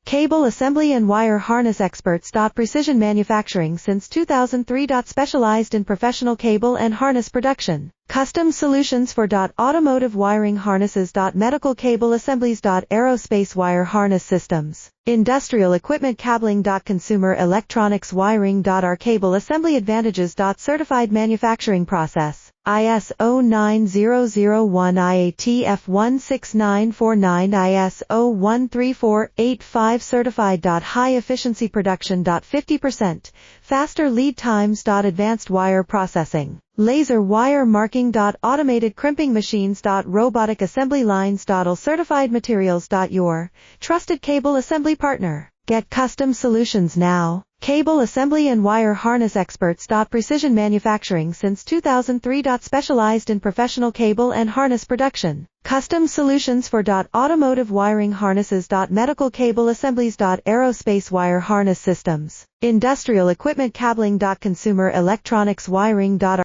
Cable assembly and wire harness experts. Precision manufacturing since 2003. Specialized in professional cable and harness production. Custom solutions for automotive wiring harnesses. Medical cable assemblies. Aerospace wire harness systems. Industrial equipment cabling. Consumer electronics wiring. Our cable assembly advantages. Certified manufacturing process. ISO 9001 IATF 16949 ISO 13485 certified. High efficiency production. 50% faster lead times. Advanced wire processing. Laser wire marking. Automated crimping machines. Robotic assembly lines. All certified materials. Your trusted cable assembly partner. Get custom solutions now. Cable assembly and wire harness experts. Precision manufacturing since 2003. Specialized in professional cable and harness production. Custom solutions for automotive wiring harnesses. Medical cable assemblies. Aerospace wire harness systems. Industrial equipment cabling. Consumer electronics wiring.